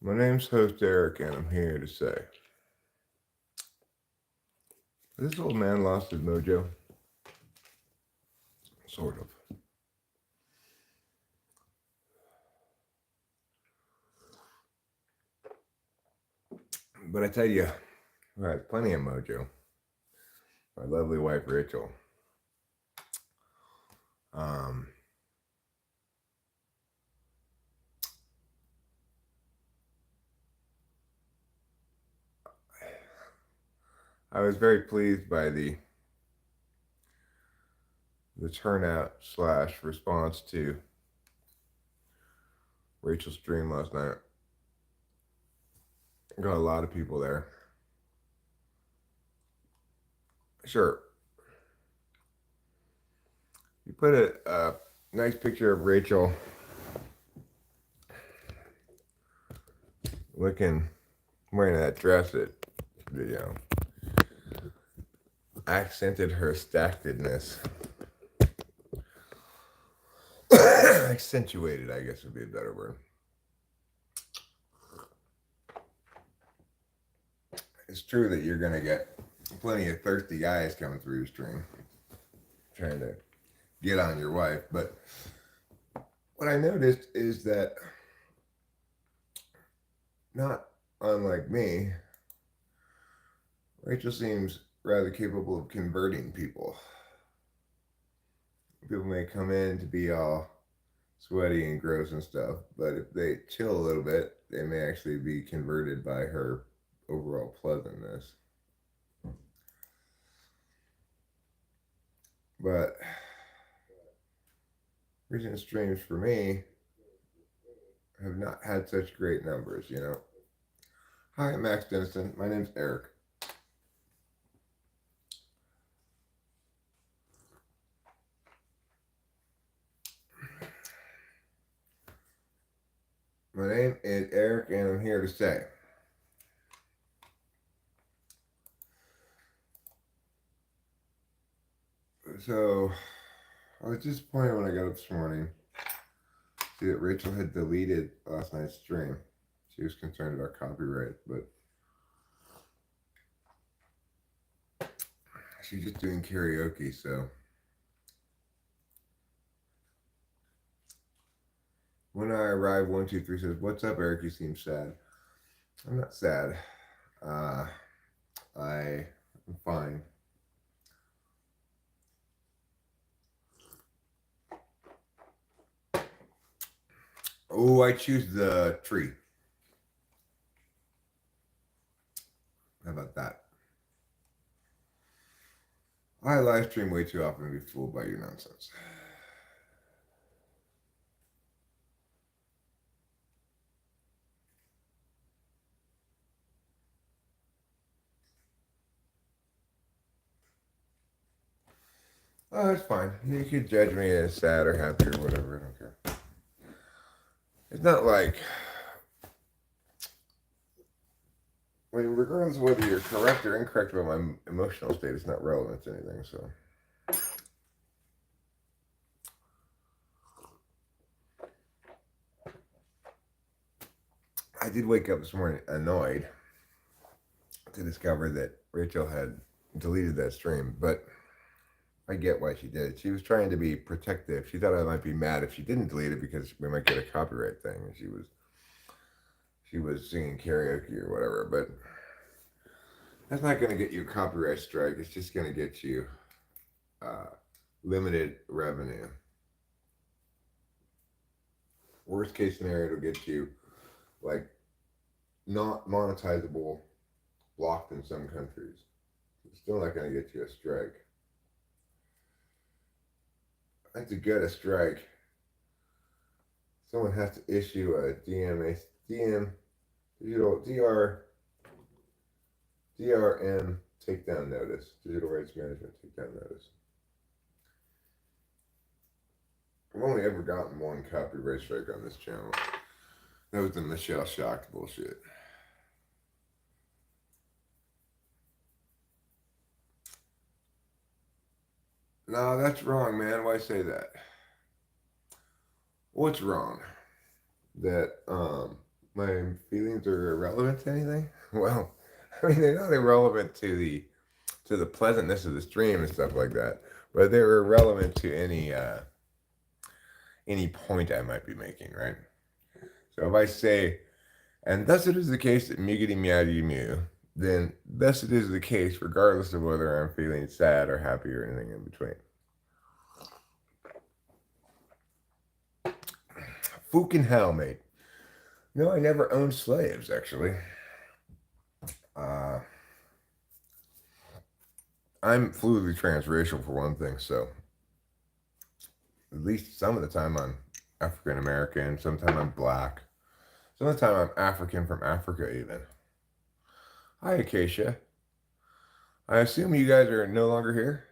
My name's host Eric, and I'm here to say this old man lost his mojo. Sort of. But I tell you, I have plenty of mojo. My lovely wife Rachel. Um, I was very pleased by the turnout slash response to Rachel's stream last night. Got a lot of people there. Sure, you put a nice picture of Rachel looking wearing that dress that accented her stackedness. Accentuated, I guess would be a better word. It's true that you're gonna get plenty of thirsty guys coming through your stream trying to get on your wife, but what I noticed is that, not unlike me, Rachel seems rather capable of converting people. People may come in to be all sweaty and gross and stuff, but if they chill a little bit, they may actually be converted by her overall pleasantness. But recent streams for me have not had such great numbers. Hi, Max Dennison. My name's Eric. My name is Eric, and I'm here to say so I was disappointed when I got up this morning to see that Rachel had deleted last night's stream. She was concerned about copyright, but she's just doing karaoke, so when I arrive, 123 says, "What's up, Eric? You seem sad." I'm not sad. I'm fine. Oh, I choose the tree. How about that? I live stream way too often to be fooled by your nonsense. Oh, that's fine. You could judge me as sad or happy or whatever. I don't care. It's not like, regardless of whether you're correct or incorrect about my emotional state, it's not relevant to anything. So, I did wake up this morning annoyed to discover that Rachel had deleted that stream, but I get why she did it. She was trying to be protective. She thought I might be mad if she didn't delete it because we might get a copyright thing. She was singing karaoke or whatever, but that's not going to get you a copyright strike. It's just going to get you limited revenue. Worst case scenario, it'll get you like not monetizable, blocked in some countries. It's still not going to get you a strike. I think to get a strike, someone has to issue a DRM takedown notice, digital rights management takedown notice. I've only ever gotten one copyright strike on this channel. That was the Michelle Shocked bullshit. No, that's wrong, man. Why say that? What's wrong? That my feelings are irrelevant to anything? Well, I mean, they're not irrelevant to the pleasantness of the stream and stuff like that, but they're irrelevant to any point I might be making, right? So if I say, and thus it is the case that miggity meowdy mew, then thus it is the case regardless of whether I'm feeling sad or happy or anything in between. Fucking hell, mate. No, I never owned slaves, actually. Uh, I'm fluidly transracial for one thing, so at least some of the time I'm African American, sometimes I'm black, some of the time I'm African from Africa, even. Hi, Acacia. I assume you guys are no longer here?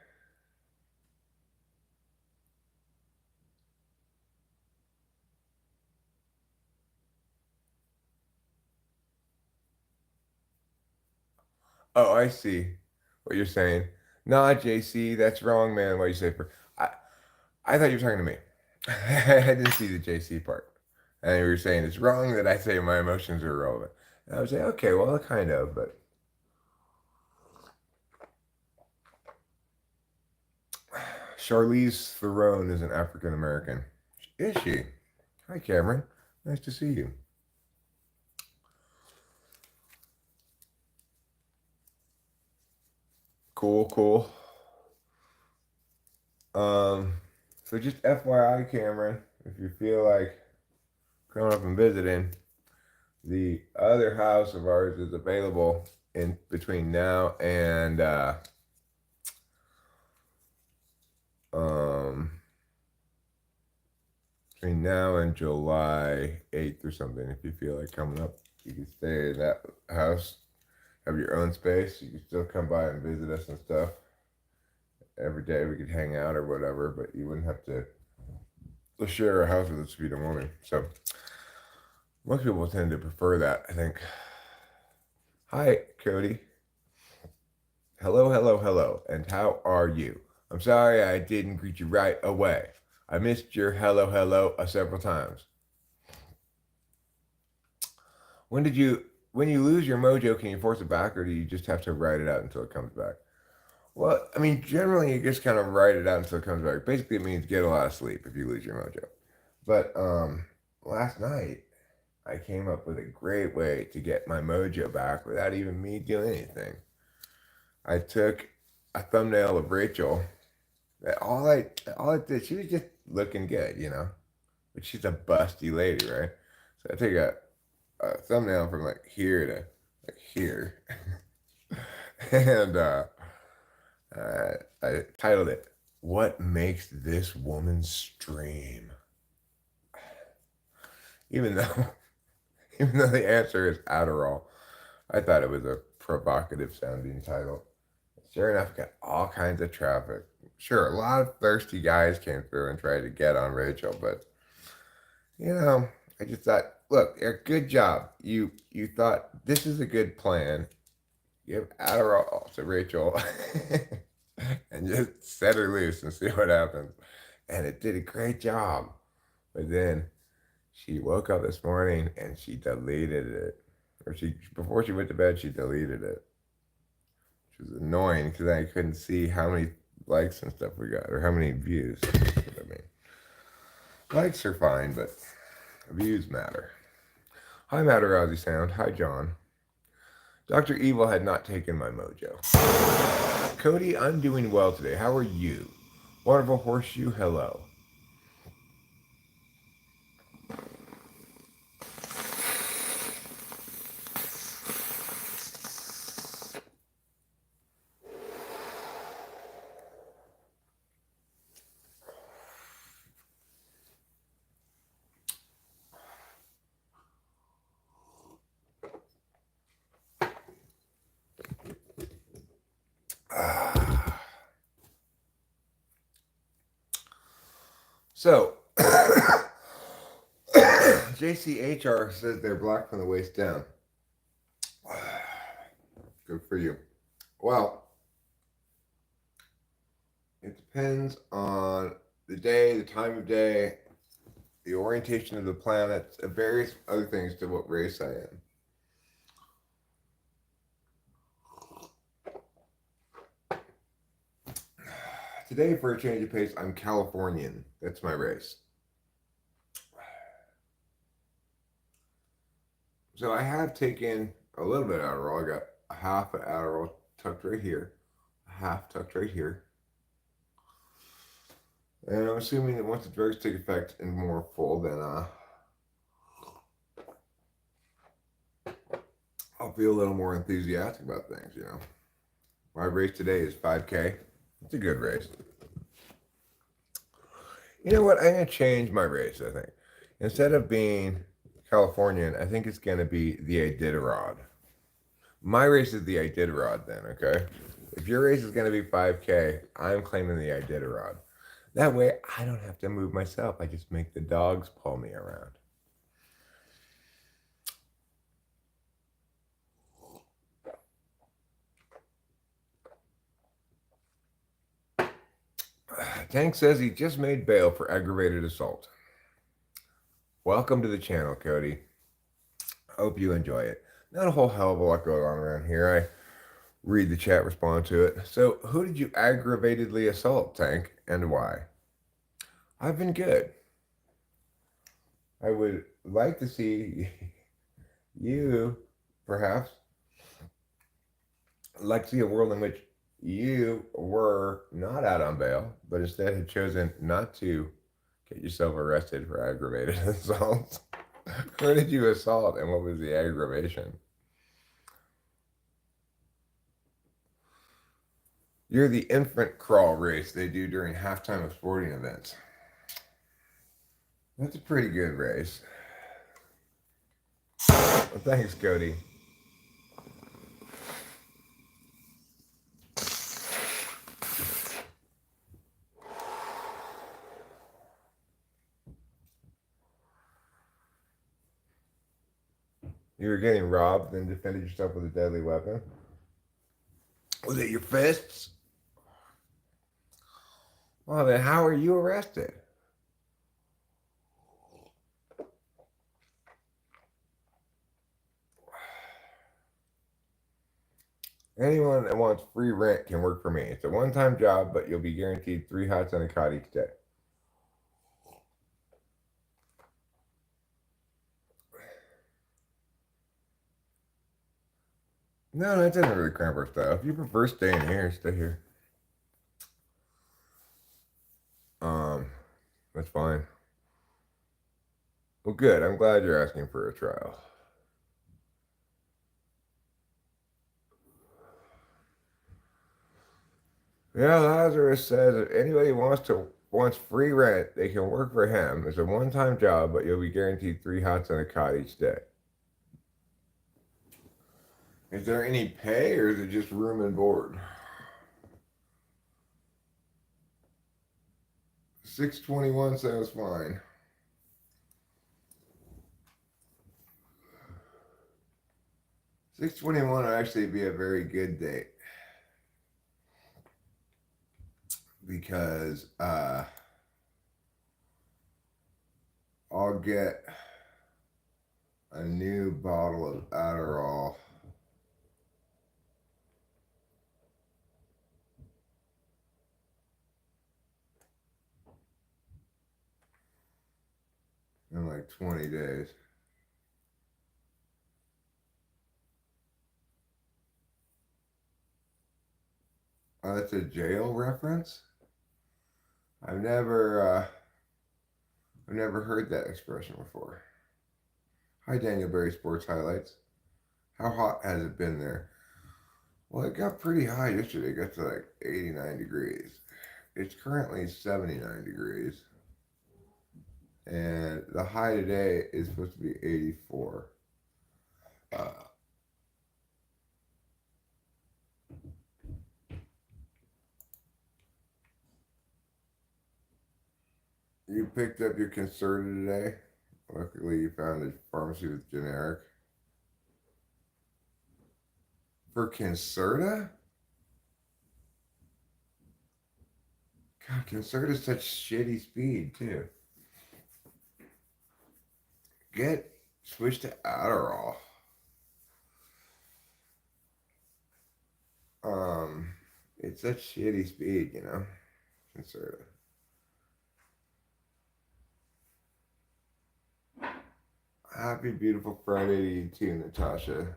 Oh, I see what you're saying. Nah, JC, that's wrong, man. What you say for I thought you were talking to me. I didn't see the JC part. And you were saying it's wrong that I say my emotions are irrelevant. And I was saying, okay, well, kind of, but Charlize Theron is an African American. Is she? Hi, Cameron. Nice to see you. Cool, cool. Um, so just FYI, Cameron, if you feel like coming up and visiting, the other house of ours is available in between now and um between now and July 8th or something. If you feel like coming up, you can stay in that house, have your own space. You can still come by and visit us and stuff. Every day we could hang out or whatever, but you wouldn't have to share a house with us if you don't want to. So most people tend to prefer that, I think. Hi, Cody. Hello, hello, hello. And how are you? I'm sorry I didn't greet you right away. I missed your hello, hello several times. When you lose your mojo, can you force it back or do you just have to write it out until it comes back? Well, I mean, generally you just kind of write it out until it comes back. Basically, it means get a lot of sleep if you lose your mojo. But last night I came up with a great way to get my mojo back without even me doing anything. I took a thumbnail of Rachel. All I did, she was just looking good, but she's a busty lady, right? So I take a thumbnail from like here to like here, and I titled it "What Makes This Woman Stream?" Even though, even though the answer is Adderall, I thought it was a provocative sounding title. Sure enough, got all kinds of traffic. Sure, a lot of thirsty guys came through and tried to get on Rachel, but I just thought, look, good job. You thought this is a good plan. Give Adderall to Rachel and just set her loose and see what happens. And it did a great job. But then she woke up this morning and she deleted it. Or she before she went to bed, she deleted it. Which was annoying because I couldn't see how many likes and stuff we got or how many views. I mean, likes are fine, but views matter. Hi, Matarazzi Sound. Hi, John. Dr. Evil had not taken my mojo. Cody, I'm doing well today. How are you? Wonderful Horseshoe, hello. So, JCHR says they're black from the waist down. Good for you. Well, it depends on the day, the time of day, the orientation of the planets, and various other things to what race I am. Today, for a change of pace, I'm Californian. That's my race. So I have taken a little bit of Adderall. I got a half an Adderall tucked right here, a half tucked right here. And I'm assuming that once the drugs take effect and more full, then I'll feel a little more enthusiastic about things, you know. My race today is 5K. It's a good race. You know what? I'm going to change my race, I think. Instead of being Californian, I think it's going to be the Iditarod. My race is the Iditarod then, okay? If your race is going to be 5K, I'm claiming the Iditarod. That way, I don't have to move myself. I just make the dogs pull me around. Tank says he just made bail for aggravated assault. Welcome to the channel, Cody. Hope you enjoy it. Not a whole hell of a lot going on around here. I read the chat, respond to it. So, who did you aggravatedly assault, Tank, and why? I've been good. I would like to see you, perhaps, like to see a world in which you were not out on bail, but instead had chosen not to get yourself arrested for aggravated assault. Who did you assault and what was the aggravation? You're the infant crawl race they do during halftime of sporting events. That's a pretty good race. Well, thanks, Cody. You were getting robbed, then defended yourself with a deadly weapon. Was it your fists? Well, then how are you arrested? Anyone that wants free rent can work for me. It's a one-time job, but you'll be guaranteed 3 hots and a cot each day. No, that doesn't really cramp our style. If you prefer staying here, stay here. That's fine. Well, good. I'm glad you're asking for a trial. Yeah, Lazarus says if anybody wants free rent, they can work for him. It's a one-time job, but you'll be guaranteed 3 hots and a cot each day. Is there any pay or is it just room and board? 621 sounds fine. $621 would actually be a very good date because I'll get a new bottle of Adderall in like 20 days. Oh, that's a jail reference? I've never heard that expression before. Hi, Daniel Berry Sports Highlights. How hot has it been there? Well, it got pretty high yesterday. It got to like 89 degrees. It's currently 79 degrees. And the high today is supposed to be 84. You picked up your Concerta today. Luckily, you found a pharmacy with generic. For Concerta? God, Concerta's such shitty speed, too. switch to Adderall. It's such shitty speed, you know. Sort of. Happy beautiful Friday to you too, Natasha.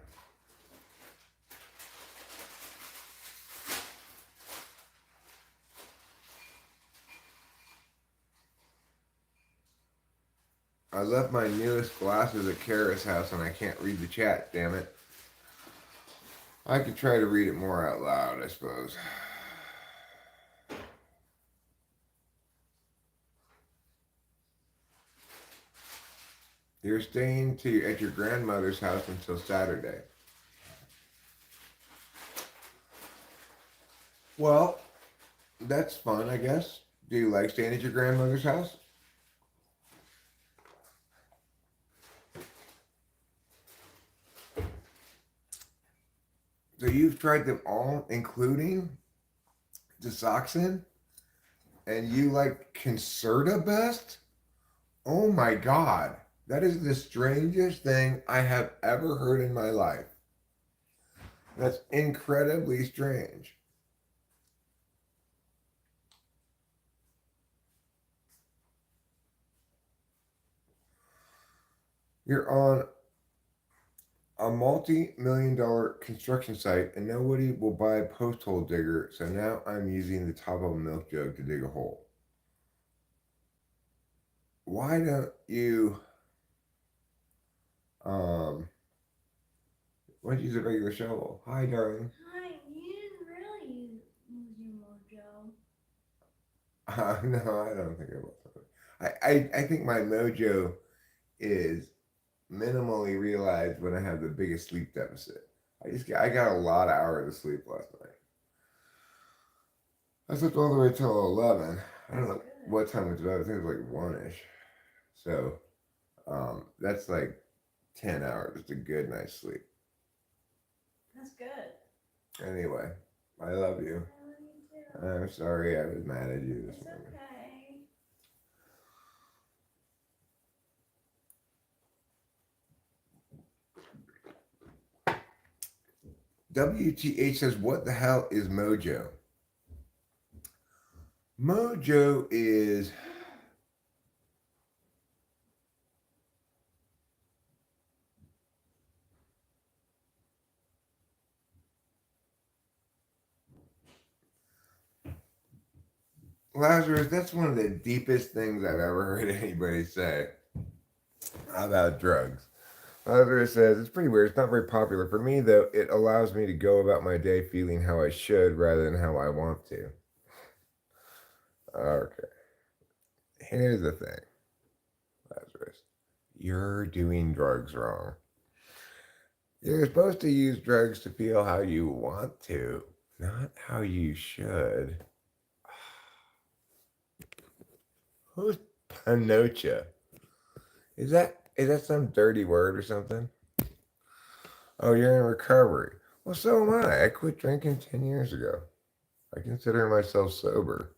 I left my newest glasses at Kara's house and I can't read the chat, damn it. I could try to read it more out loud, I suppose. You're staying at your grandmother's house until Saturday. Well, that's fun, I guess. Do you like staying at your grandmother's house? So you've tried them all, including Desoxin? And you like Concerta best? Oh my god. That is the strangest thing I have ever heard in my life. That's incredibly strange. You're on a multi-million-dollar construction site and nobody will buy a post hole digger, so now I'm using the top of a milk jug to dig a hole. Why don't you why don't you use a regular shovel? Hi, darling. Hi, you didn't really use your mojo. No, I don't think I will. I think my mojo is minimally realized when I have the biggest sleep deficit. I got a lot of hours of sleep last night. I slept all the way till 11. I don't know what time it was. I think it was like 1ish. So that's like 10 hours. It's a good night's sleep. That's good. Anyway, I love you. I love you too. I'm sorry I was mad at you this It's morning. okay. WTH says, what the hell is Mojo? Mojo is Lazarus, that's one of the deepest things I've ever heard anybody say about drugs. Lazarus says, it's pretty weird. It's not very popular. For me, though, it allows me to go about my day feeling how I should rather than how I want to. Okay. Here's the thing, Lazarus. You're doing drugs wrong. You're supposed to use drugs to feel how you want to, not how you should. Who's Panocha? Is that some dirty word or something? Oh, you're in recovery. Well, so am I. I quit drinking 10 years ago. I consider myself sober.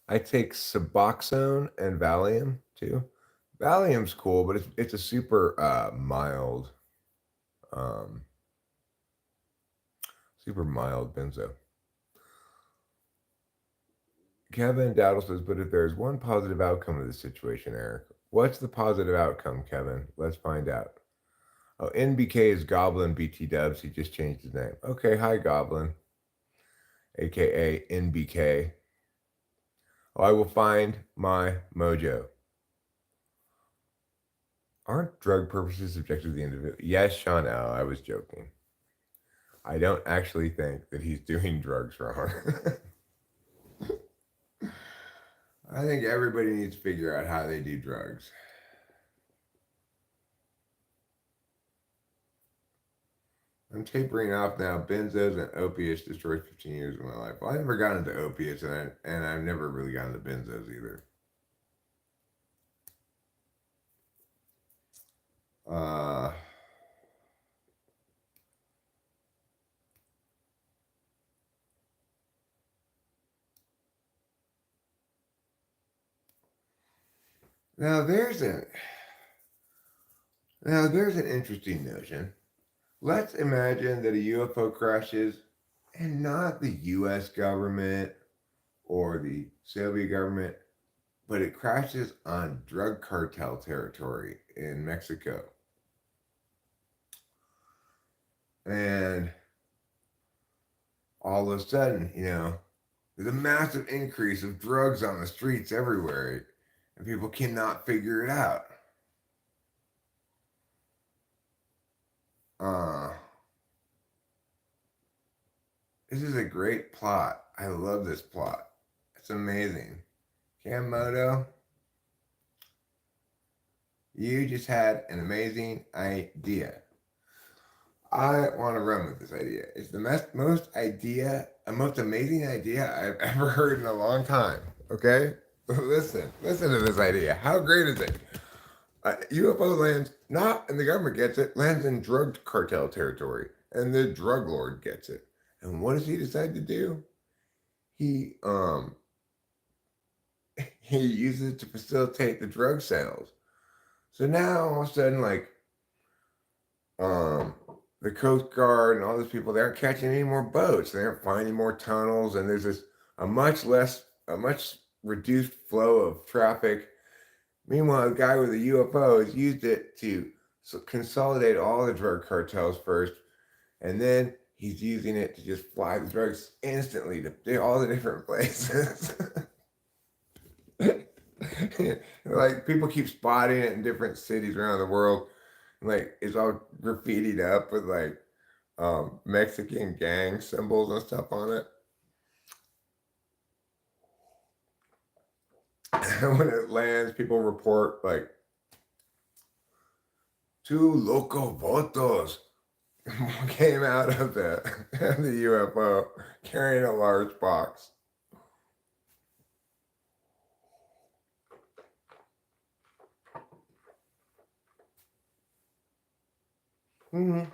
I take Suboxone and Valium too. Valium's cool, but it's a super um, mild benzo. Kevin Dowdle says, but if there's one positive outcome of this situation, Eric, what's the positive outcome, Kevin? Let's find out. Oh, NBK is Goblin BT Dubs. He just changed his name. Okay, hi, Goblin, aka NBK. Oh, I will find my mojo. Aren't drug purposes subjective to the individual? Yes, Sean L. I was joking. I don't actually think that he's doing drugs wrong. I think everybody needs to figure out how they do drugs. I'm tapering off now. Benzos and opiates destroyed 15 years of my life. Well, I never got into opiates, and I've never really gotten into benzos either. Uh, Now there's a now there's an interesting notion. Let's imagine that a UFO crashes and not the US government or the Soviet government, but it crashes on drug cartel territory in Mexico. And all of a sudden, there's a massive increase of drugs on the streets everywhere, and people cannot figure it out. Uh, this is a great plot. I love this plot. It's amazing. Mojo, you just had an amazing idea. I want to run with this idea. It's the most amazing idea I've ever heard in a long time. Okay? Listen to this idea. How great is it? UFO lands, not, and the government gets it, lands in drug cartel territory, and the drug lord gets it. And what does he decide to do? He he uses it to facilitate the drug sales. So now all of a sudden, like, the Coast Guard and all those people, they aren't catching any more boats. They aren't finding more tunnels, and there's a much reduced flow of traffic. Meanwhile, the guy with the UFO has used it to consolidate all the drug cartels first, and then he's using it to just fly the drugs instantly to all the different places. Like, people keep spotting it in different cities around the world. Like, it's all graffitied up with like Mexican gang symbols and stuff on it. And when it lands, people report like 2 loco votos came out of the UFO carrying a large box. Mm-hmm.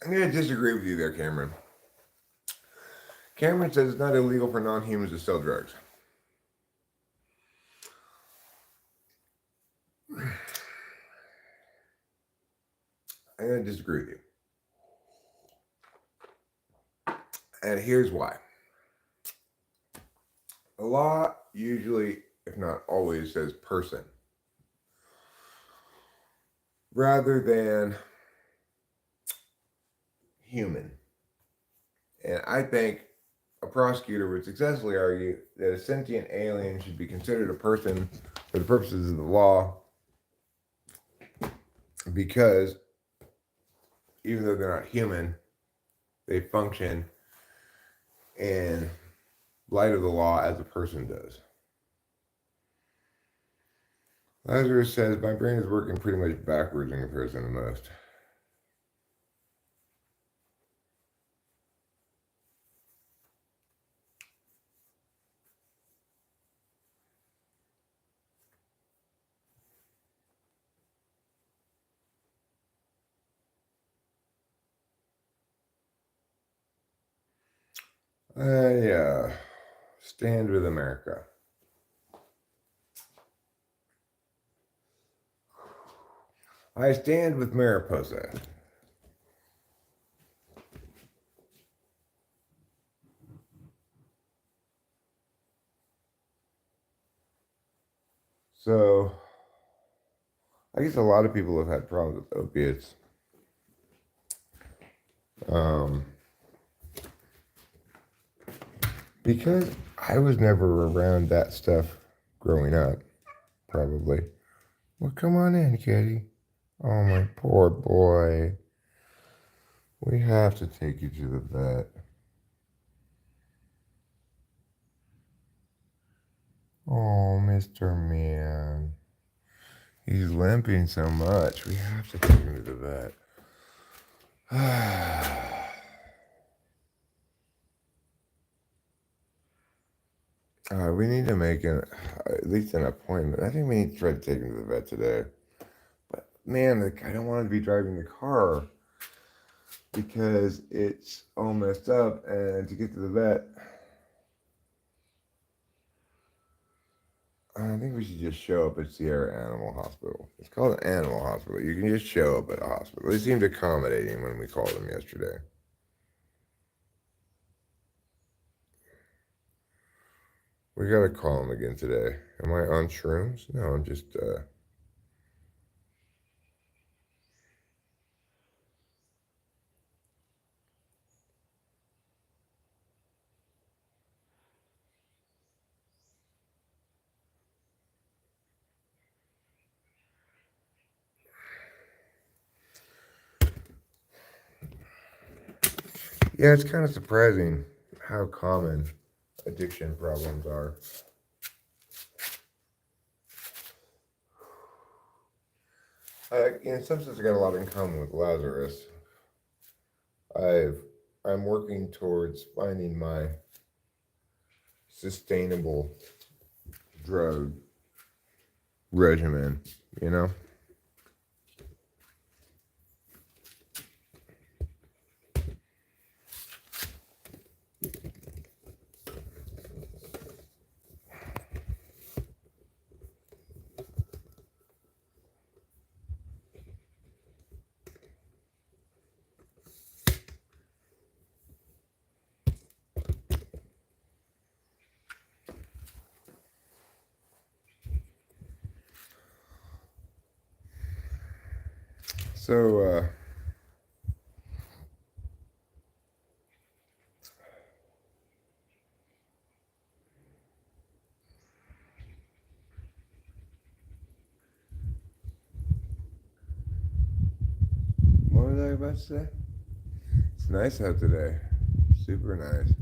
I'm going to disagree with you there, Cameron. Cameron says it's not illegal for non-humans to sell drugs. I'm going to disagree with you. And here's why. The law usually, if not always, says person rather than human. And I think a prosecutor would successfully argue that a sentient alien should be considered a person for the purposes of the law, because even though they're not human, they function in light of the law as a person does. Lazarus says, my brain is working pretty much backwards in comparison to most. I stand with America. I stand with Mariposa. So, I guess a lot of people have had problems with opiates. Because I was never around that stuff growing up, probably. Well, come on in, kitty. Oh, my poor boy. We have to take you to the vet. Oh, Mr. Man. He's limping so much. We have to take him to the vet. We need to make at least an appointment. I think we need to try to take him to the vet today. But man, I don't want to be driving the car. because it's all messed up, and to get to the vet, I think we should just show up at Sierra Animal Hospital. It's called an animal hospital. You can just show up at a hospital. They seemed accommodating when we called them yesterday. We gotta call them again today. Am I on shrooms? No, I'm just, yeah, it's kind of surprising how common addiction problems are. In some sense, I got a lot in common with Lazarus. I've I'm working towards finding my sustainable drug regimen, you know? So, what was I about to say? It's nice out today. Super nice.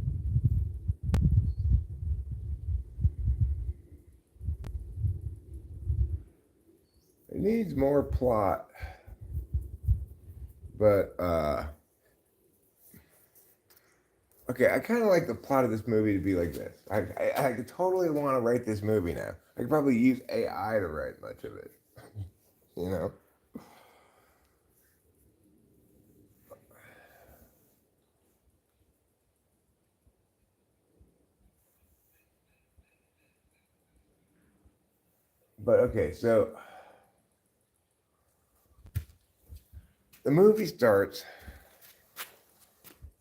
It needs more plot, but, okay, I kind of like the plot of this movie to be like this. I could totally want to write this movie now. I could probably use AI to write much of it, you know? But okay, so the movie starts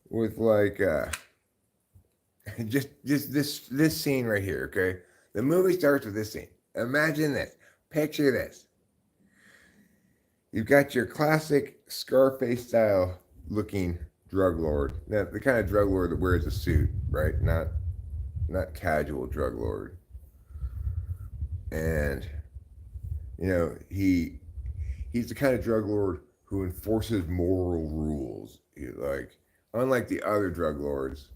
with like just this scene right here, okay? The movie starts with this scene. Imagine this. Picture this. You've got your classic Scarface style looking drug lord. Now, the kind of drug lord that wears a suit, right? Not casual drug lord. And you know, he's the kind of drug lord who enforces moral rules. Like, unlike the other drug lords,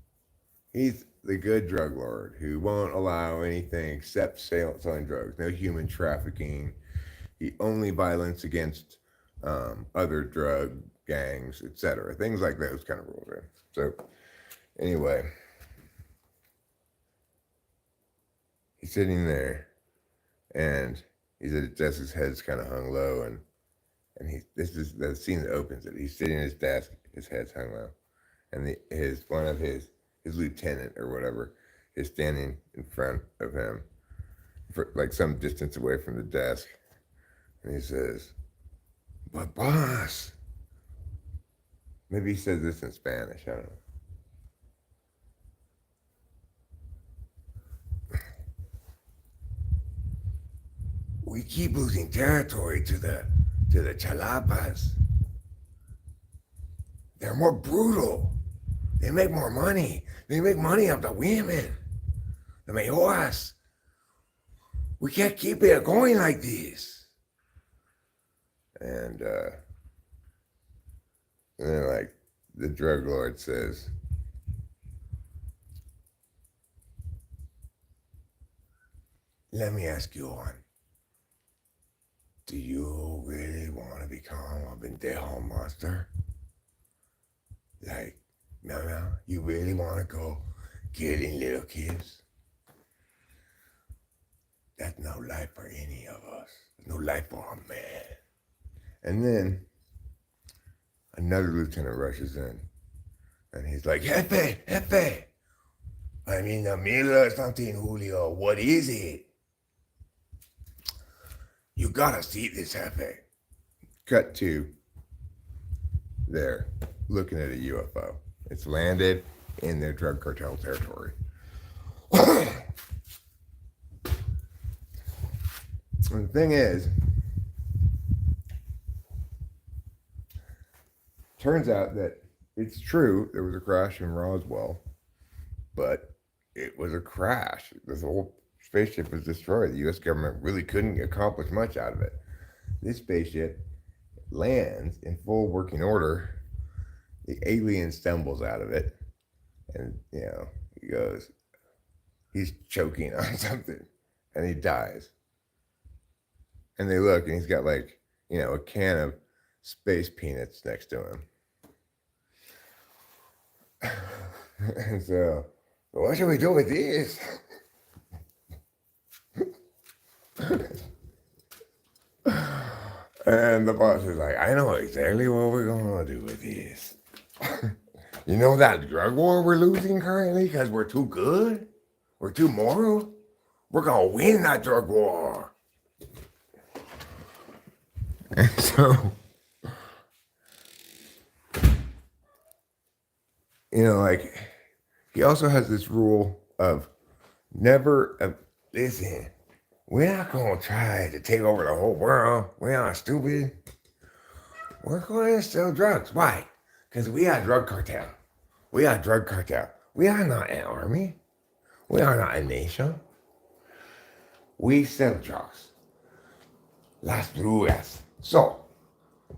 he's the good drug lord who won't allow anything except selling drugs. No human trafficking. He only violence against other drug gangs, etc. Things like those kind of rules. Right? So anyway, he's sitting there, and he's at his desk. His head's kind of hung low, and this is the scene that opens it. He's sitting at his desk, his head's hung low, and his one of his lieutenant or whatever is standing in front of him, for, like some distance away from the desk, and he says, "But boss," maybe he says this in Spanish. I don't know. We keep losing territory to the Chalapas. They're more brutal. They make more money. They make money off the women, the mayoras. We can't keep it going like this. And then, like, the drug lord says, "Let me ask you one. Do you really want to become a Bendejo monster? Like, no, you really want to go killing little kids? That's no life for any of us. No life for a man." And then Another lieutenant rushes in, and he's like, Jefe, Jefe, I'm in the middle of something, Julio. What is it? You gotta see this, Jefe. Cut to there, looking at a UFO. It's landed in their drug cartel territory. And the thing is, turns out that it's true there was a crash in Roswell, but it was a crash. This whole spaceship was destroyed. The U.S. government really couldn't accomplish much out of it. This spaceship lands in full working order. The alien stumbles out of it, and he goes, he's choking on something, and he dies. And they look, and he's got like a can of space peanuts next to him. And so, what should we do with these? And the boss is like, I know exactly what we're going to do with these. You know that drug war we're losing currently because we're too good? We're too moral? We're going to win that drug war. And so, like, he also has this rule of never, listen, we're not going to try to take over the whole world. We're not stupid. We're going to sell drugs. Why? Because we are drug cartel. We are drug cartel. We are not an army. We are not a nation. We sell drugs. Las drogas. So,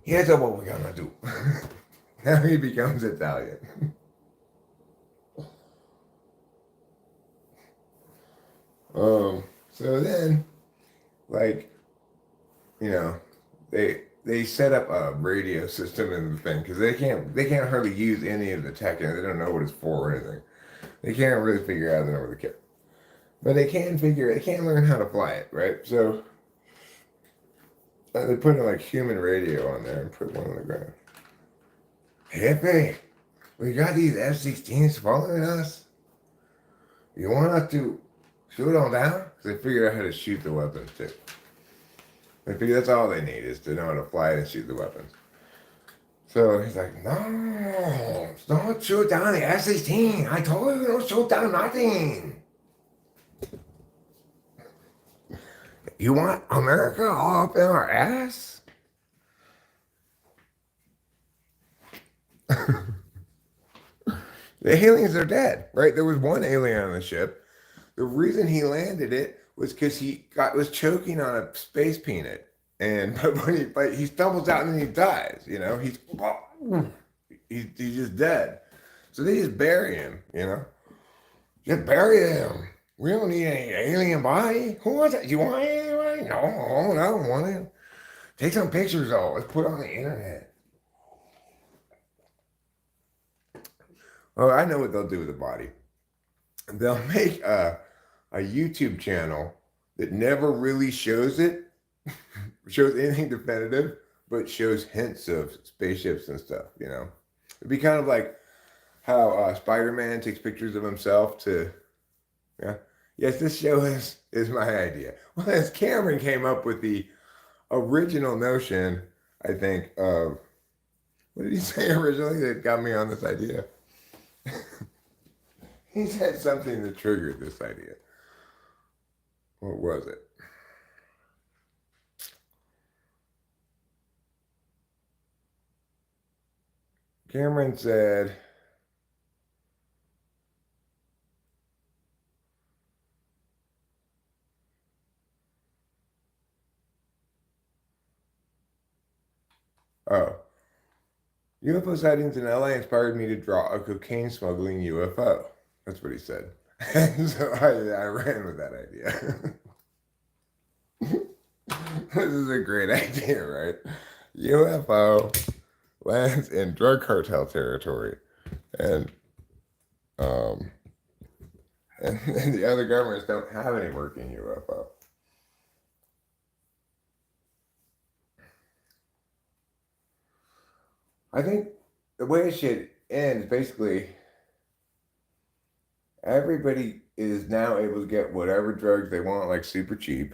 here's what we're going to do. Now he becomes Italian. So then, like, they set up a radio system in the thing because they can't hardly use any of the tech and they don't know what it's for or anything. They can't really figure out the number of the kit, but they can learn how to fly it, right? So they put like human radio on there and put one on the ground. Jefe, we got these F-16s following us. You want us to shoot them down? Because they figured out how to shoot the weapons too. They figure that's all they need is to know how to fly and shoot the weapons. So he's like, no, don't shoot down the F-16. I told you don't shoot down nothing. You want America all up in our ass? The aliens are dead, right? There was one alien on the ship. The reason he landed it was because he was choking on a space peanut, and but he stumbles out and then he dies. He's just dead. So they just bury him. Just bury him. We don't need any alien body. Who wants it? You want an alien body? No, I don't want it. Take some pictures though. Let's put it on the internet. Well, I know what they'll do with the body. They'll make a YouTube channel that never really shows anything definitive, but shows hints of spaceships and stuff, It'd be kind of like how Spider-Man takes pictures of himself to, yes, this show is my idea. Well, as Cameron came up with the original notion, I think, of, what did he say originally that got me on this idea? He said something that triggered this idea. What was it? Cameron said, UFO sightings in LA inspired me to draw a cocaine smuggling UFO. That's what he said. And so I ran with that idea. This is a great idea, right? UFO lands in drug cartel territory, and the other governments don't have any working UFO. I think the way it should end is basically everybody is now able to get whatever drugs they want, like super cheap.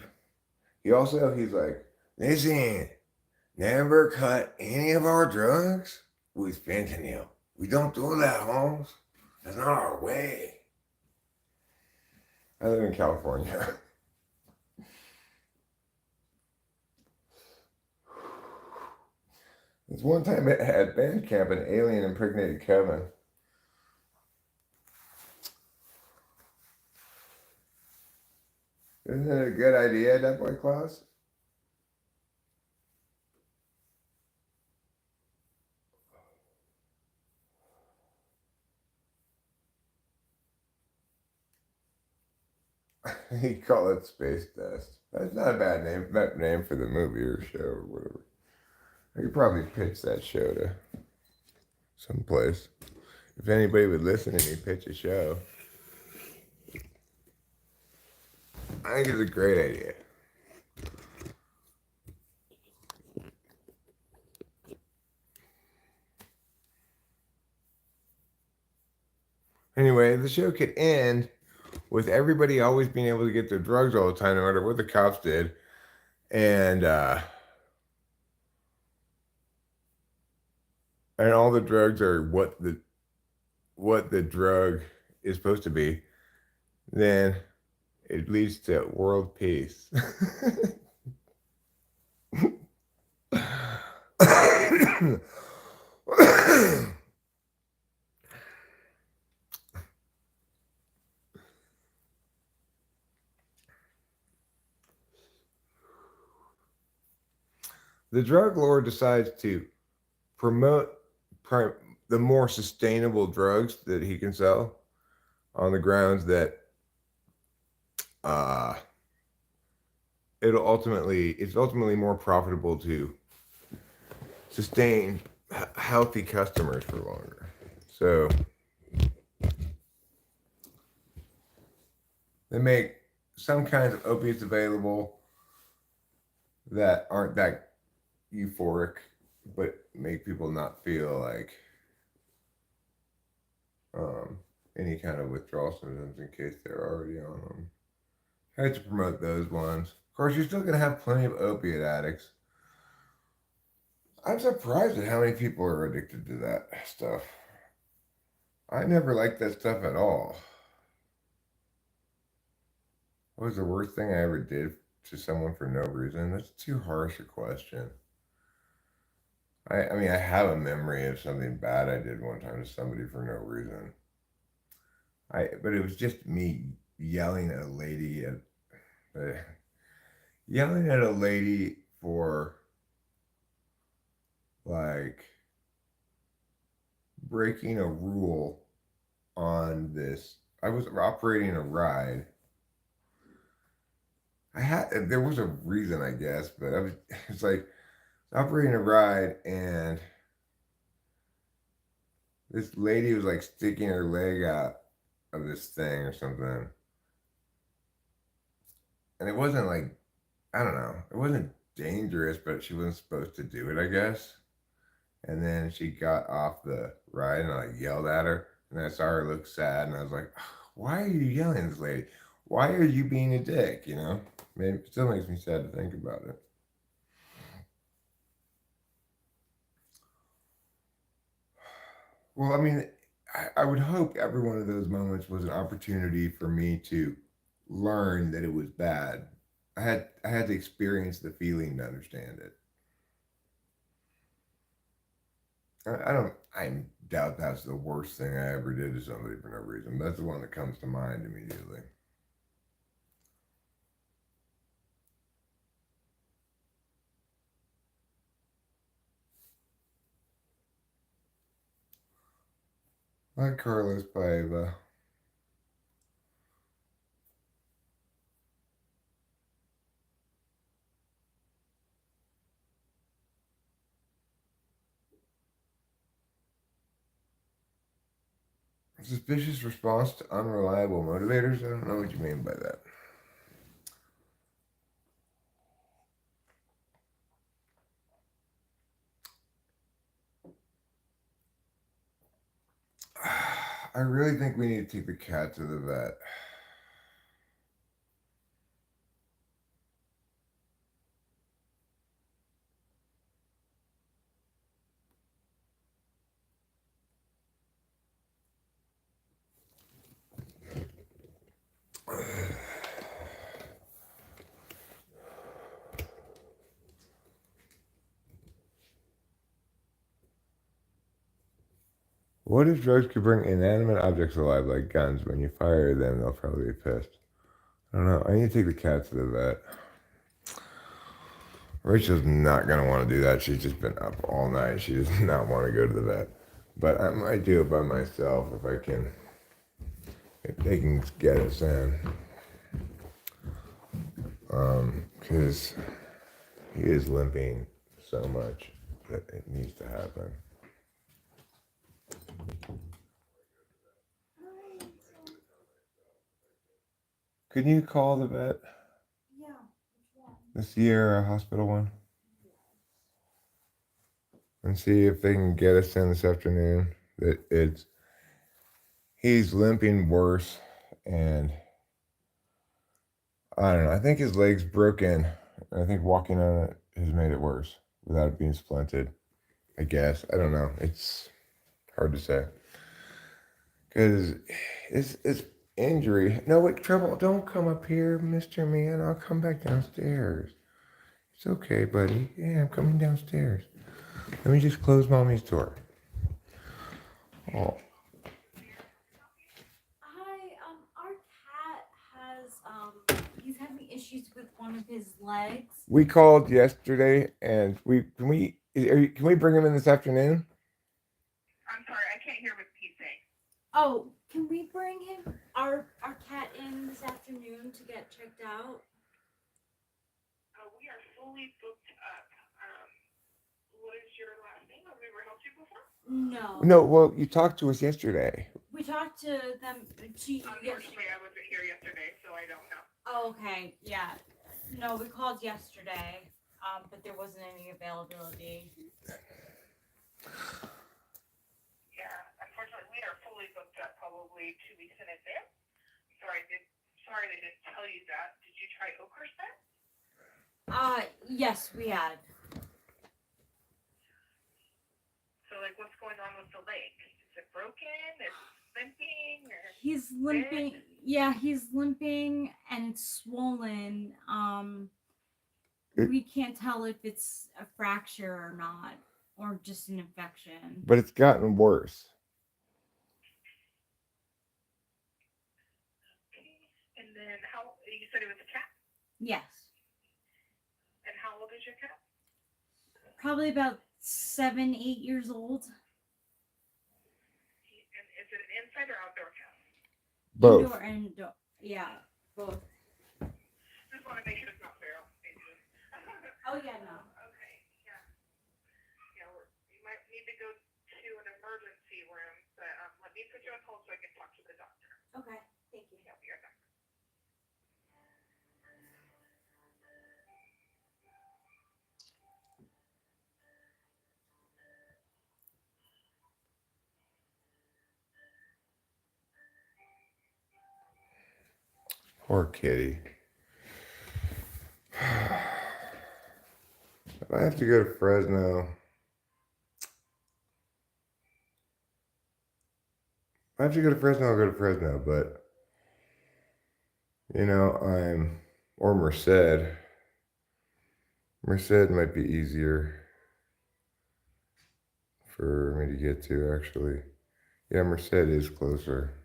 He's like, listen, never cut any of our drugs with fentanyl. We don't do that, Holmes. That's not our way. I live in California. This one time at band camp, an alien impregnated Kevin. Isn't that a good idea, that boy Klaus? He called it Space Dust. That's not a bad name for the movie or show or whatever. I could probably pitch that show to someplace. If anybody would listen to me pitch a show, I think it's a great idea. Anyway, the show could end with everybody always being able to get their drugs all the time, no matter what the cops did. And all the drugs are what the drug is supposed to be, then it leads to world peace. The drug lord decides to promote the more sustainable drugs that he can sell on the grounds that uh, it's ultimately more profitable to sustain healthy customers for longer. So they make some kinds of opiates available that aren't that euphoric, but make people not feel like any kind of withdrawal symptoms in case they're already on them. I had to promote those ones. Of course, you're still going to have plenty of opiate addicts. I'm surprised at how many people are addicted to that stuff. I never liked that stuff at all. What was the worst thing I ever did to someone for no reason? That's too harsh a question. I mean, I have a memory of something bad I did one time to somebody for no reason. But it was just me yelling at a lady yelling at a lady for like breaking a rule on this. I was operating a ride. There was a reason, I guess, but it's like operating a ride, and this lady was like sticking her leg out of this thing or something. And it wasn't like, I don't know, it wasn't dangerous, but she wasn't supposed to do it, I guess. And then she got off the ride and I like yelled at her. And I saw her look sad, and I was like, why are you yelling at this lady? Why are you being a dick, you know? Maybe it still makes me sad to think about it. Well, I mean, I would hope every one of those moments was an opportunity for me to learn that it was bad. I had to experience the feeling to understand it. I doubt that's the worst thing I ever did to somebody for no reason. That's the one that comes to mind immediately. Like Carlos Paiva. Suspicious response to unreliable motivators? I don't know what you mean by that. I really think we need to take the cat to the vet. What if drugs could bring inanimate objects alive like guns? When you fire them, they'll probably be pissed. I don't know. I need to take the cat to the vet. Rachel's not going to want to do that. She's just been up all night. She does not want to go to the vet. But I might do it by myself if I can. If they can get us in. Because he is limping so much that it needs to happen. Could you call the vet? Yeah, which one? The Sierra Hospital one? And see if they can get us in this afternoon. He's limping worse, and I don't know. I think his leg's broken. I think walking on it has made it worse without it being splinted. I guess. I don't know. It's hard to say. Because it's injury. No, wait, trouble. Don't come up here, Mr. Man. I'll come back downstairs. It's okay, buddy. Yeah, I'm coming downstairs. Let me just close mommy's door. Oh. Hi, our cat has, he's having issues with one of his legs. We called yesterday, and can we bring him in this afternoon? I'm sorry, I can't hear what he's saying. Oh, can we bring our cat in this afternoon to get checked out? We are fully booked up. What is your last name? Have we ever helped you before? No. No, well, you talked to us yesterday. We talked to them. Unfortunately, I wasn't here yesterday, so I don't know. Oh, okay. Yeah. No, we called yesterday, but there wasn't any availability. Yeah, unfortunately, we are fully booked up probably 2 weeks in advance. Sorry, they didn't tell you that. Did you try Oakhurst then? Yes, we had. So, like, what's going on with the leg? Is it broken? Is it limping? Or He's limping. Yeah, he's limping and it's swollen. We can't tell if it's a fracture or not, or just an infection. But it's gotten worse. Okay. And then you said it was a cat? Yes. And how old is your cat? Probably about 7, 8 years old. And is it an inside or outdoor cat? Both. Indoor and indoor. Yeah, both. Just want to make sure it's not feral. Oh, yeah, no. Okay, yeah. Yeah, you might need to go to an emergency room, but let me put you on hold so I can talk to the doctor. Okay, thank you. Yeah, be right back. Poor kitty. If I have to go to Fresno, I'll go to Fresno, but, or Merced. Merced might be easier for me to get to, actually. Yeah, Merced is closer.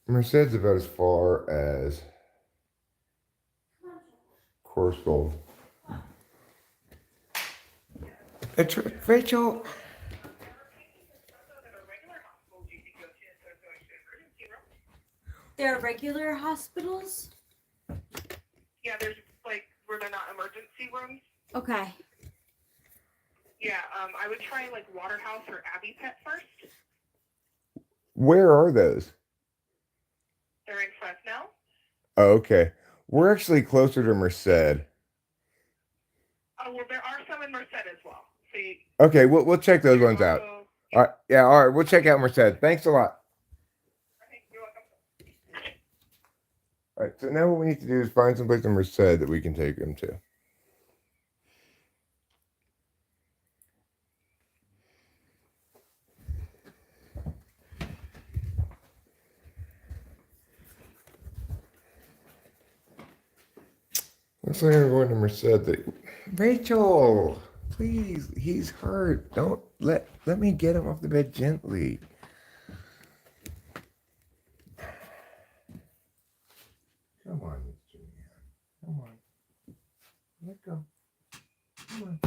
Merced's about as far as Course Gold. Rachel. There are regular hospitals? Yeah, there's like where they're not emergency rooms. Okay. Yeah, I would try like Waterhouse or Abbey Pet first. Where are those? They're in Fresno. Oh, okay. We're actually closer to Merced. Oh, well, there are some in Merced as well. So okay, we'll check those ones out. Also, All right. Yeah. All right. We'll check out Merced. Thanks a lot. Okay, you're welcome. All right. So now what we need to do is find some place in Merced that we can take him to. Looks like I'm going to Merced. Rachel, please, he's hurt. Don't let me get him off the bed gently. Come on, Mr. Man. Come on. Let go. Come on.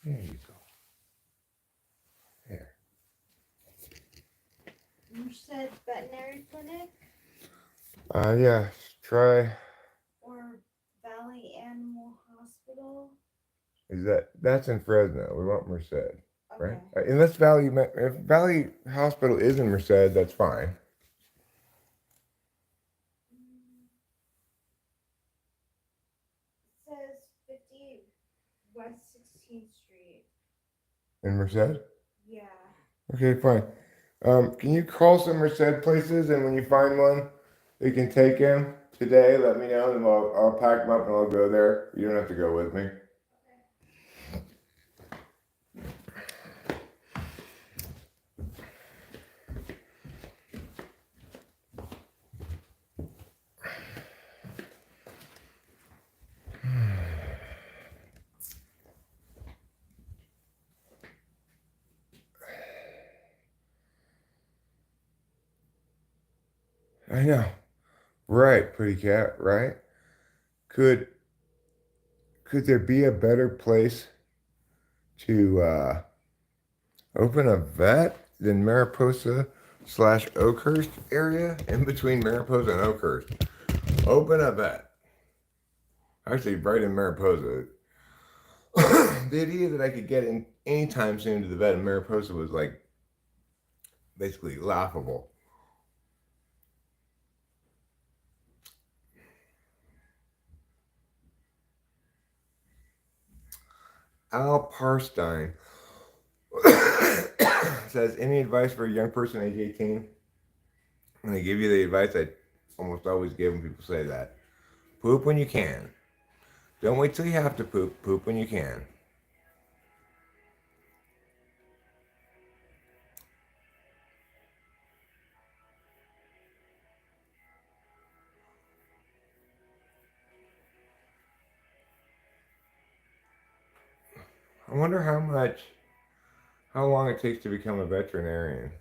There you go. There. Merced Veterinary Clinic Yeah. Try. or Valley Animal Hospital. That's in Fresno? We want Merced, right? Okay. Unless if Valley Hospital is in Merced, that's fine. It says 50 West 16th Street. In Merced? Yeah. Okay, fine. Can you call some Merced places, and when you find one, they can take him today. Let me know, and I'll pack him up and I'll go there. You don't have to go with me. I know. Right, pretty cat, right? Could there be a better place to open a vet than Mariposa/Oakhurst area? In between Mariposa and Oakhurst. Open a vet. Actually, right in Mariposa. The idea that I could get in anytime soon to the vet in Mariposa was like basically laughable. Al Parstein says, any advice for a young person age 18? When they give you the advice I almost always give when people say that. Poop when you can. Don't wait till you have to poop. Poop when you can. I wonder how long it takes to become a veterinarian.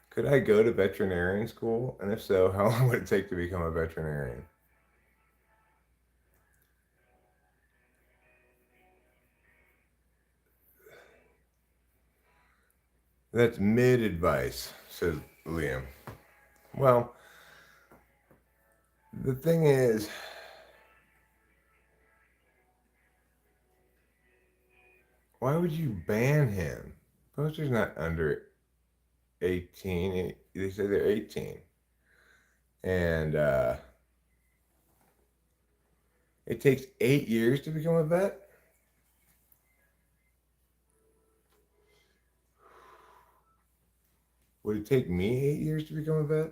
Could I go to veterinarian school? And if so, how long would it take to become a veterinarian? That's mid advice, says Liam. Well, the thing is, why would you ban him? Poster's not under 18. They say they're 18. And it takes 8 years to become a vet? Would it take me 8 years to become a vet?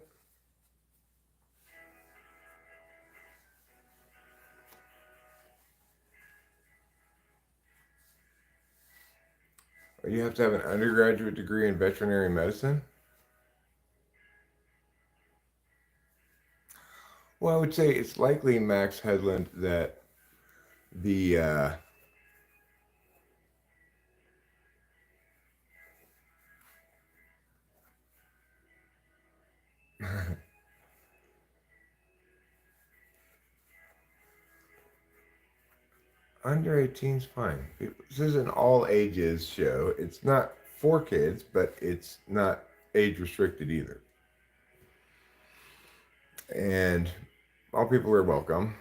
Or you have to have an undergraduate degree in veterinary medicine? Well, I would say it's likely, Max Headland, that the under 18 is fine. This is an all ages show. It's not for kids, but it's not age restricted either. And all people are welcome.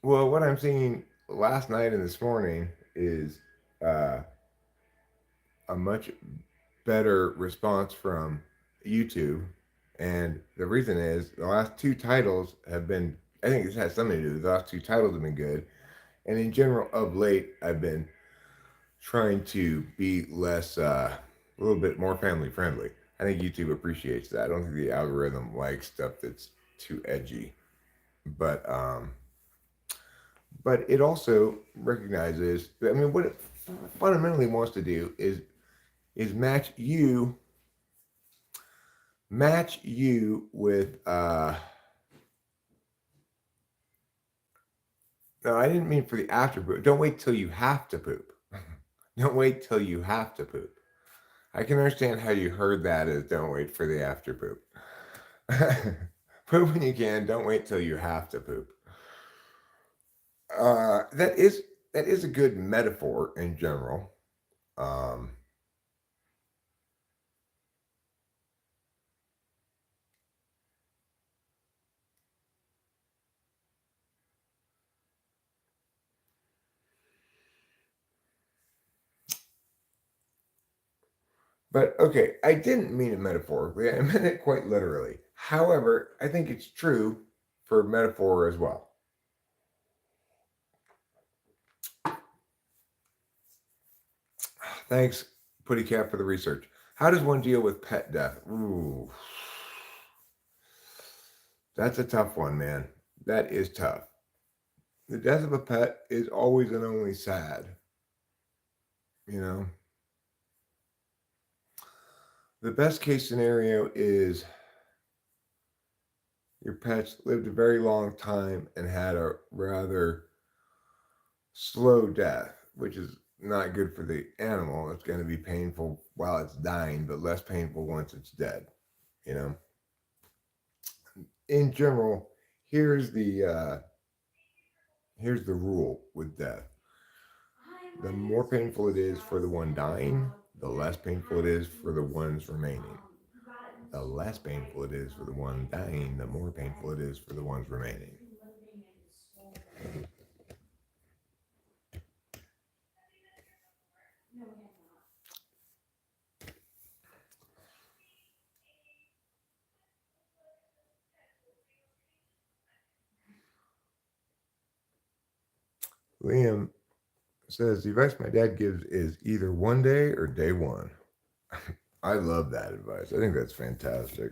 Well, what I'm seeing last night and this morning is a much better response from YouTube. And the reason is the last two titles have been, I think this has something to do with the last two titles have been good. And in general, of late, I've been trying to be less, a little bit more family friendly. I think YouTube appreciates that. I don't think the algorithm likes stuff that's too edgy, but but it also recognizes. I mean, what it fundamentally wants to do is match you with. No, I didn't mean for the after poop. Don't wait till you have to poop. Don't wait till you have to poop. I can understand how you heard that as don't wait for the after poop. Poop when you can. Don't wait till you have to poop. That is a good metaphor in general. Um, but okay, I didn't mean it metaphorically. I meant it quite literally. However, I think it's true for metaphor as well. Thanks, Putty Cat, for the research. How does one deal with pet death? Ooh, that's a tough one, man. That is tough. The death of a pet is always and only sad. You know, the best case scenario is your pets lived a very long time and had a rather slow death, which is not good for the animal. It's going to be painful while it's dying, but less painful once it's dead. You know, in general, here's the rule with death. The more painful it is for the one dying, the less painful it is for the ones remaining. The less painful it is for the one dying, the more painful it is for the ones remaining. Liam says the advice my dad gives is either one day or day one. I love that advice. I think that's fantastic.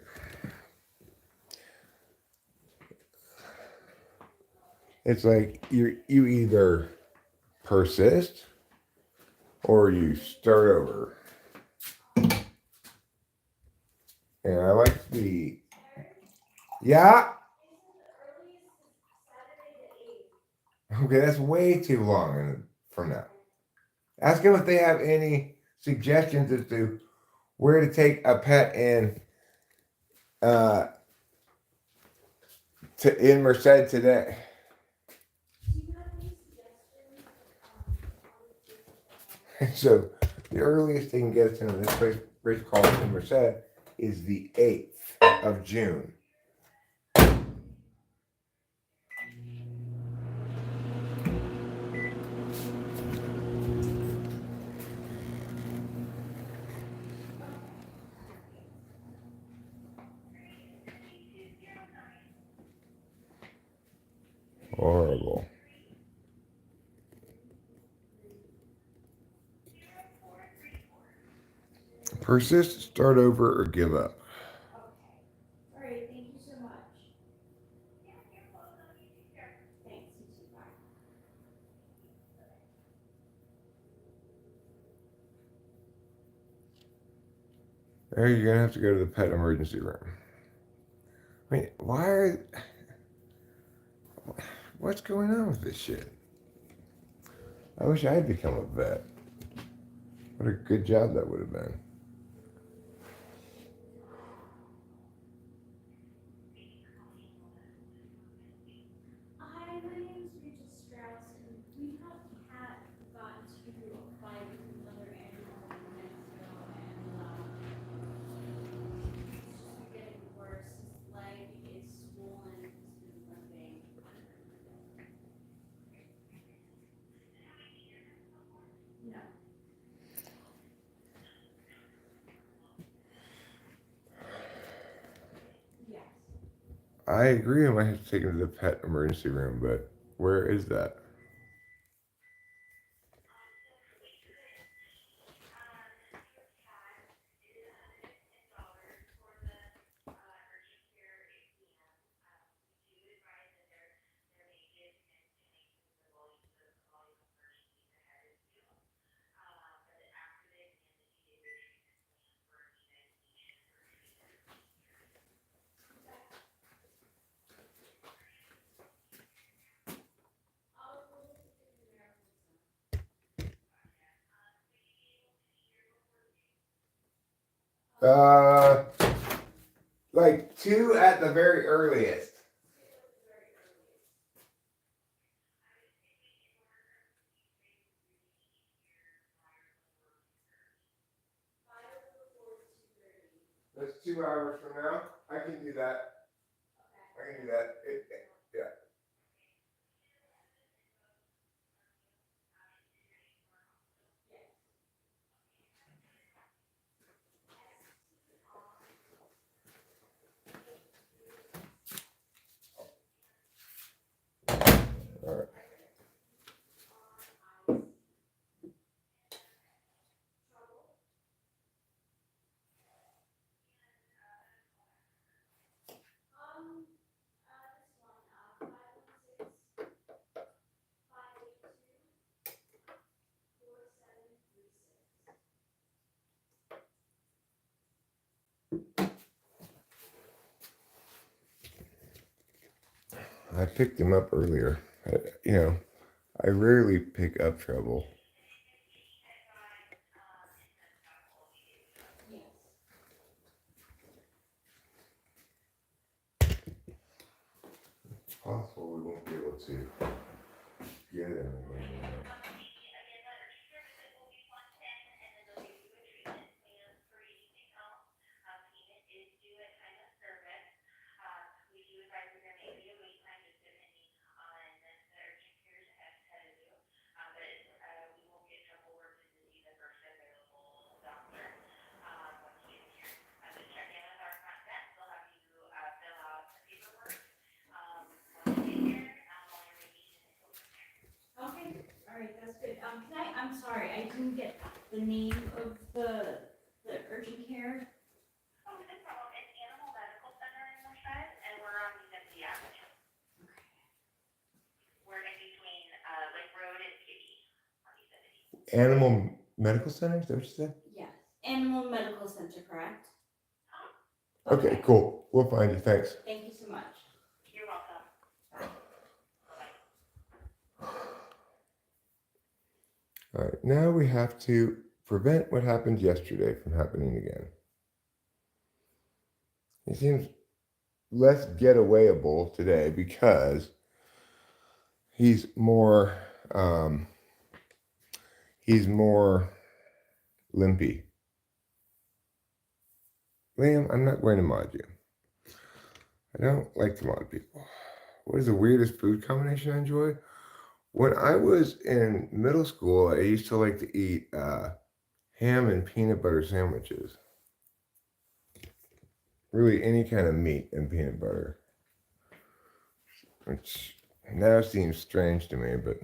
It's like you either persist or you start over. And I like the yeah. Okay, that's way too long from now. Ask them if they have any suggestions as to where to take a pet uh, in Merced today. So the earliest they can get us into this place, Rich calls in Merced, is the 8th of June. Horrible. Persist, start over, or give up. All right, thank you so much. Thanks, you too. Bye. There, you're gonna have to go to the pet emergency room. I mean, what's going on with this shit? I wish I had become a vet. What a good job that would have been. Hi, my name is Rachel Strauss, and we had a cat who got into a fight with another animal a few minutes ago, and it's just getting worse. His leg is swollen. He's been limping. No. Yes. I agree. I might have to take him to the pet emergency room, but where is that? Like 2 at the very earliest. That's 2 hours from now. I can do that. I can do that. Yeah. All right. I picked him up earlier. You know, I rarely pick up trouble. Yes. It's possible we won't be able to get him again. Okay, all right, that's good. I'm sorry, I didn't get the name of the urgent care. Oh, no problem. It's Animal Medical Center in Northside, and we're on University Avenue. We're in between Lake Road and Kitty on Yosemite. Animal Medical Center? Is that what you said? Yes, Animal Medical Center, correct? Okay, cool. We'll find you. Thanks. Thank you so much. You're welcome. All right, now we have to prevent what happened yesterday from happening again. He seems less getawayable today because he's more limpy. Liam, I'm not going to mod you. I don't like to mod people. What is the weirdest food combination I enjoy? When I was in middle school, I used to like to eat ham and peanut butter sandwiches. Really, any kind of meat and peanut butter. Which now seems strange to me, but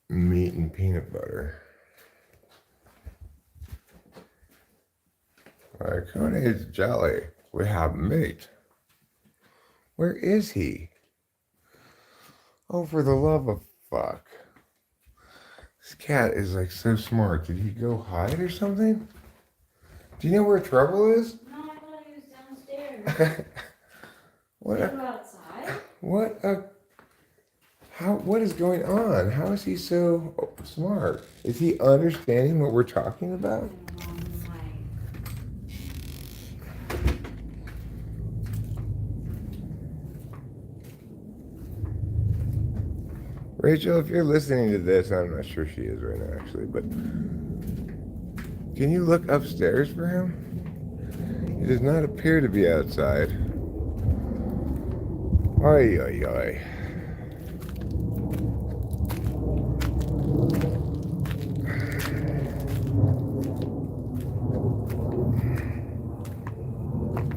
meat and peanut butter. Kone's jelly. We have meat. Where is he? Oh, for the love of fuck. This cat is like so smart. Did he go hide or something? Do you know where Trouble is? No, I thought he was downstairs. What Did you go outside? what is going on? How is he so smart? Is he understanding what we're talking about? Rachel, if you're listening to this, I'm not sure she is right now, actually, but can you look upstairs for him? He does not appear to be outside. Ay, ay, ay.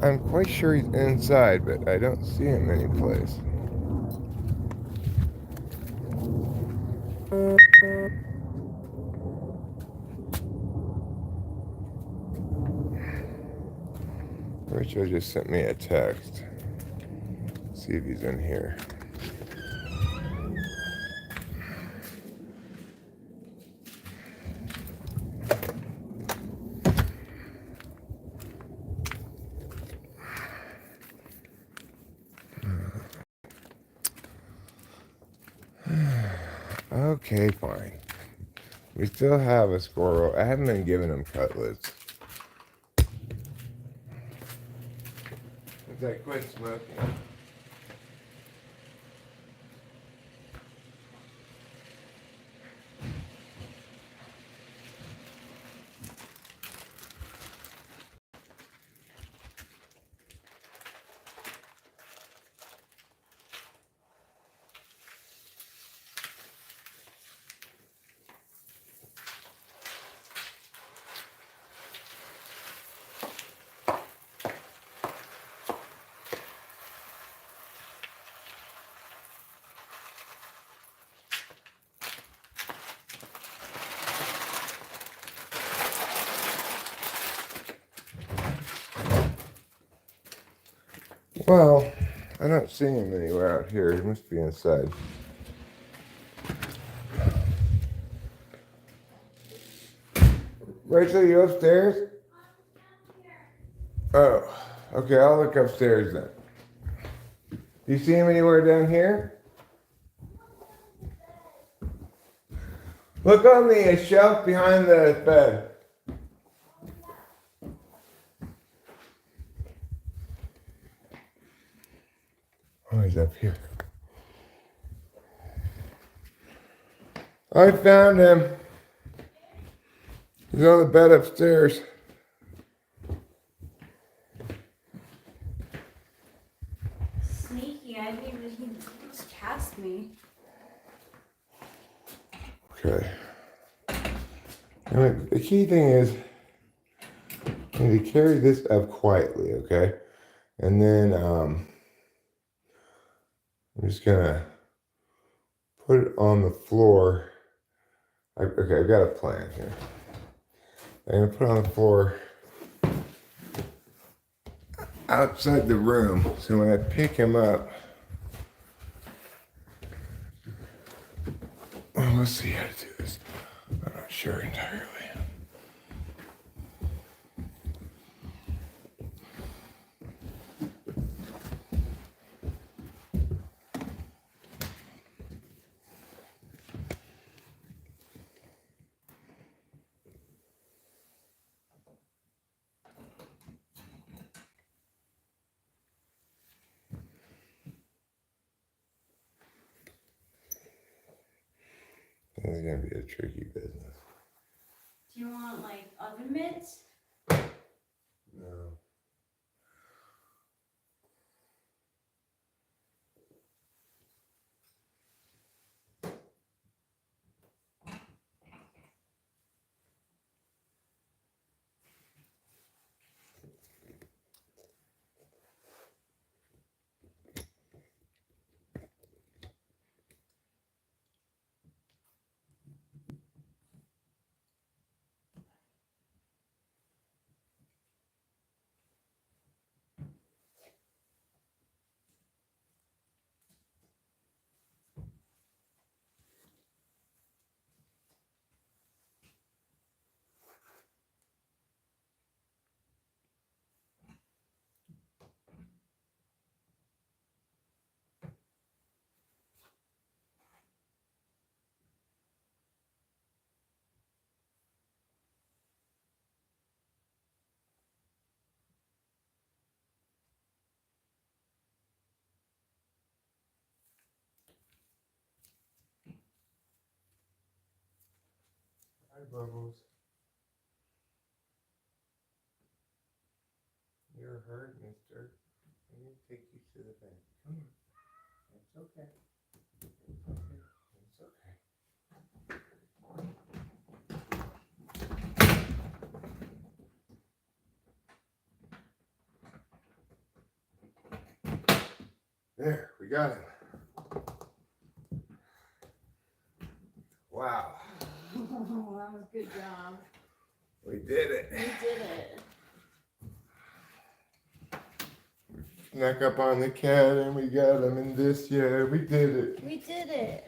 I'm quite sure he's inside, but I don't see him anyplace. Rachel just sent me a text. See if he's in here. Okay, fine. We still have a squirrel. I haven't been giving him cutlets. Since I quit smoking. Well, I don't see him anywhere out here. He must be inside. Rachel, you upstairs? Oh, okay, I'll look upstairs then. Do you see him anywhere down here? Look on the shelf behind the bed. Oh, he's up here. I found him. He's on the bed upstairs. Sneaky, I didn't even, he was past me. Okay. And the key thing is, you need to carry this up quietly, okay? And then I'm just gonna put it on the floor. Okay, I've got a plan here. I'm gonna put it on the floor outside the room, so when I pick him up, well, let's see how to do this. I'm not sure entirely. This is gonna be a tricky business. Do you want like oven mitts? No. Hi, Bubbles. You're hurt, mister. I need to take you to the bed. Come on. It's okay. It's okay. It's okay. There, we got him. Wow. Oh, that was a good job. We did it. We did it. Snuck up on the cat and we got him in this. Yeah, we did it. We did it.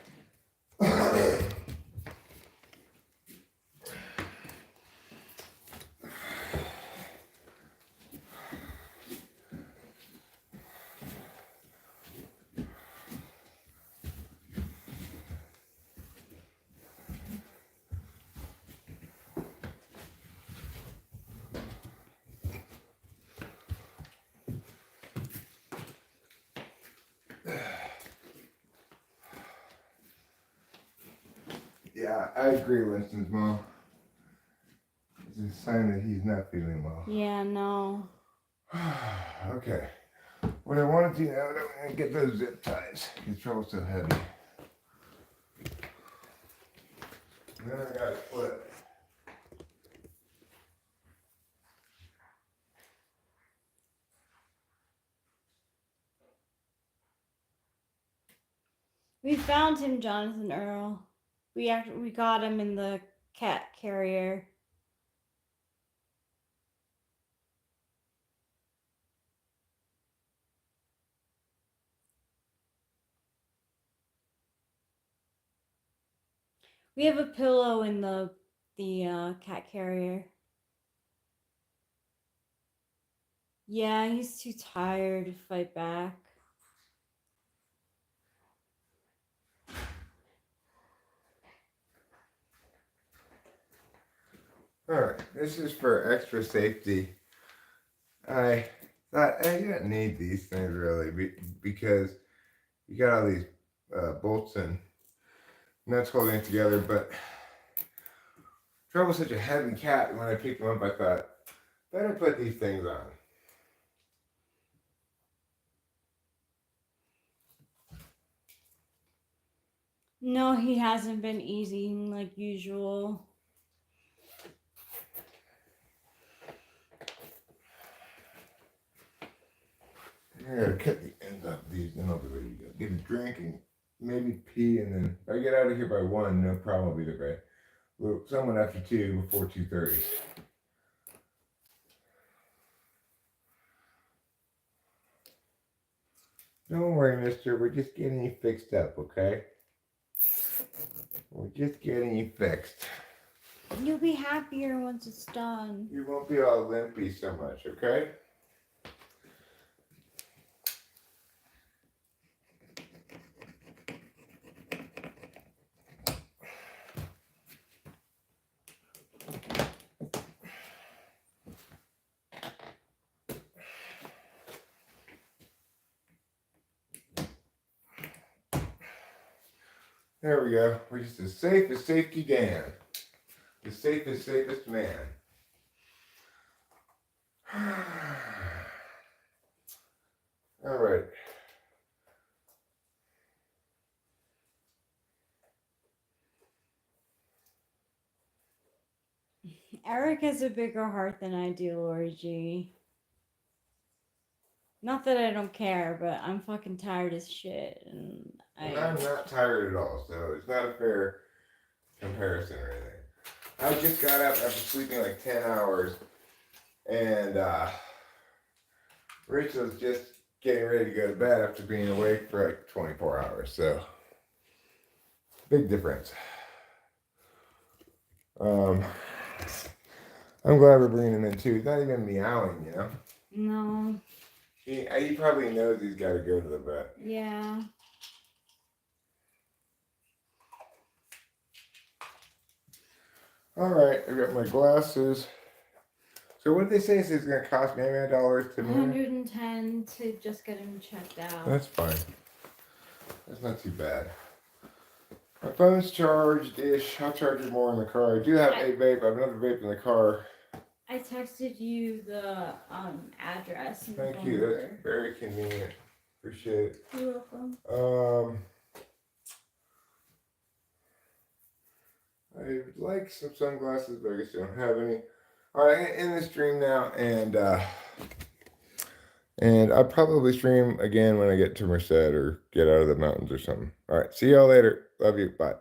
Yeah, I agree, Winston's mom. It's a sign that he's not feeling well. Yeah, no. Okay. What I want to do now is I'm going to get those zip ties. The trouble's so heavy. And then I got to flip. We found him, Jonathan Earl. We got him in the cat carrier. We have a pillow in the cat carrier. Yeah, he's too tired to fight back. Alright, this is for extra safety. I thought I didn't need these things really because you got all these bolts and nuts holding it together, but Trouble's such a heavy cat. When I picked him up, I thought, better put these things on. No, he hasn't been eating like usual. I gotta cut the ends off these, then I'll be ready to go. Get a drink and maybe pee, and then if I get out of here by 1, no problem, I'll be there by someone after 2, before 2:30. Don't worry, mister, we're just getting you fixed up, okay? We're just getting you fixed. You'll be happier once it's done. You won't be all limpy so much, okay? There we go. We're just as safe as safety Dan. The safest man. All right. Eric has a bigger heart than I do, Lori G. Not that I don't care, but I'm fucking tired as shit, and I'm not tired at all, so it's not a fair comparison or anything. I just got up after sleeping like 10 hours, and Rachel's just getting ready to go to bed after being awake for like 24 hours, so big difference. I'm glad we're bringing him in too. He's not even meowing, you know? No. He probably knows he's got to go to the vet. Yeah. All right, I got my glasses. So what did they say? It's going to cost me $99 to move? $110 to just get him checked out. That's fine. That's not too bad. My phone's charged-ish. I'll charge it more in the car. I do have a vape. I have another vape in the car. I texted you the address. And Thank phone you. number. That's very convenient. Appreciate it. You're welcome. I would like some sunglasses, but I guess I don't have any. All right, I'm gonna end the stream now, and I'll probably stream again when I get to Merced or get out of the mountains or something. All right, see y'all later. Love you. Bye.